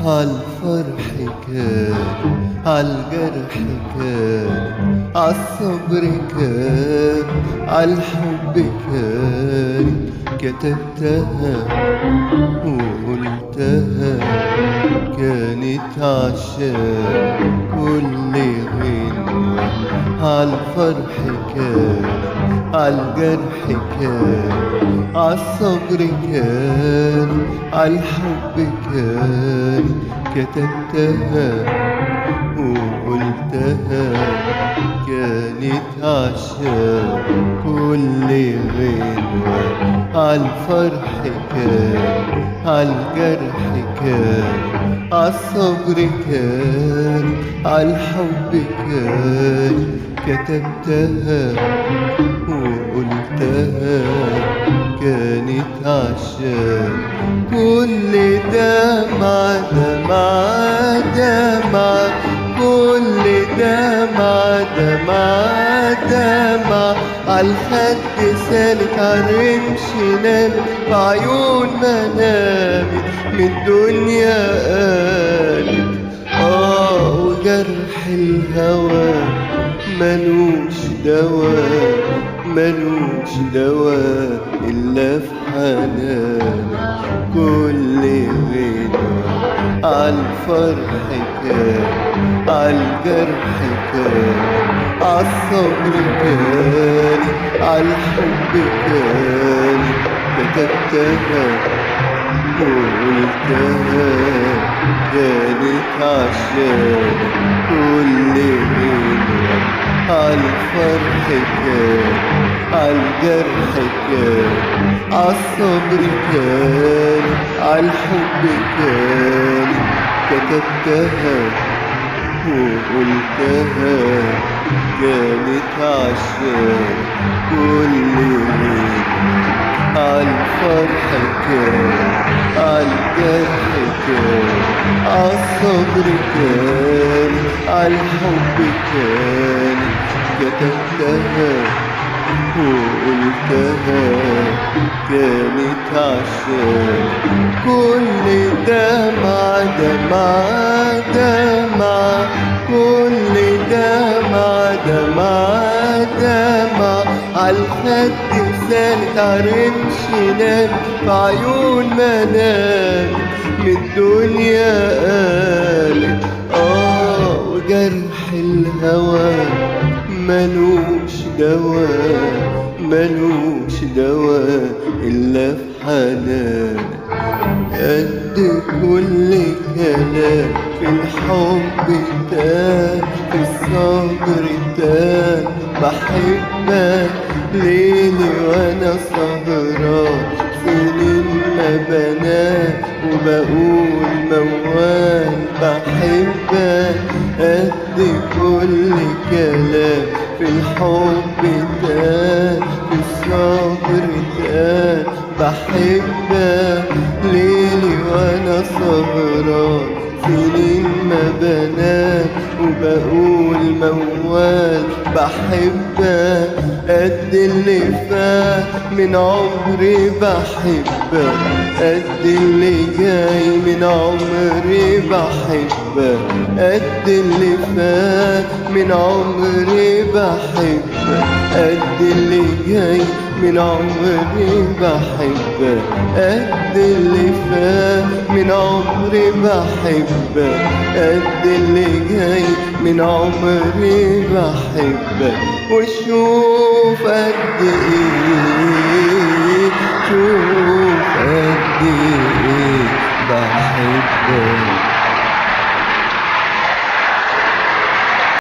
عالفرح كان، عالجرح كان، عالصبر كان، عالحب كان. كتبتها وقلتها كانت عشان كل غنوة. عالفرح كان، عالجرح كان، عالصبر كان، عالحب كان. كتبتها وقلتها كانت عشان كل غنوة. عالفرح كان، عالجرح كان، عالصبر كان، عالحب كان. كتبتها وقلتها كانت عشان كل دمعة دمعة دمعة، كل دمعة دمعة دمعة. عالخد سالت عالرمش نامت بعيون منامت من الدنيا قالت وجرح الهوى ملوش دواء، ملوش دواء إلا في حنانك. كل غنوة عالفرح كان، عالجرح كان، عالصبر كان، عالحب كان. كتبتها وقلتها كانت عشان كل غنوة. عالفرح كان، عالجرح كان، عالصبر كان، عالحب كان. كتبتها وقلتها كانت عشان كل غنوة. عالفرح كان، عالجرح كان، عالصبر كان، عالحب كان. كتبتها وقلتها كانت عشان كل دمعة دمعة دمعة، كل دمعة دمعة دمعة. عالخد سالت عالرمش نامت بعيون منامت من الدنيا قالت وجرح الهوى ملوش دواء، ملوش دواء إلا في حنانك. قد كل كلام في الحب تان، في الصبر تان. بحبك ليلي وانا سهران، سنين ما بنام وبقول موال. بحبك قد كل كلام في الحب تان، في الصبر تان. بحبك ليلي وانا سهران، سنين ما بنام وبقول موال. بحبك قد اللي فات من عمري. بحبك قد اللي جاي من عمري. بحبك قد اللي فات من عمري. بحبك قد اللي جاي من عمري. بحبك قد اللي فات من عمري. بحبك قد اللي جاي من عمري. بحبك وشوف قد ايه، شوف قد ايه بحبك.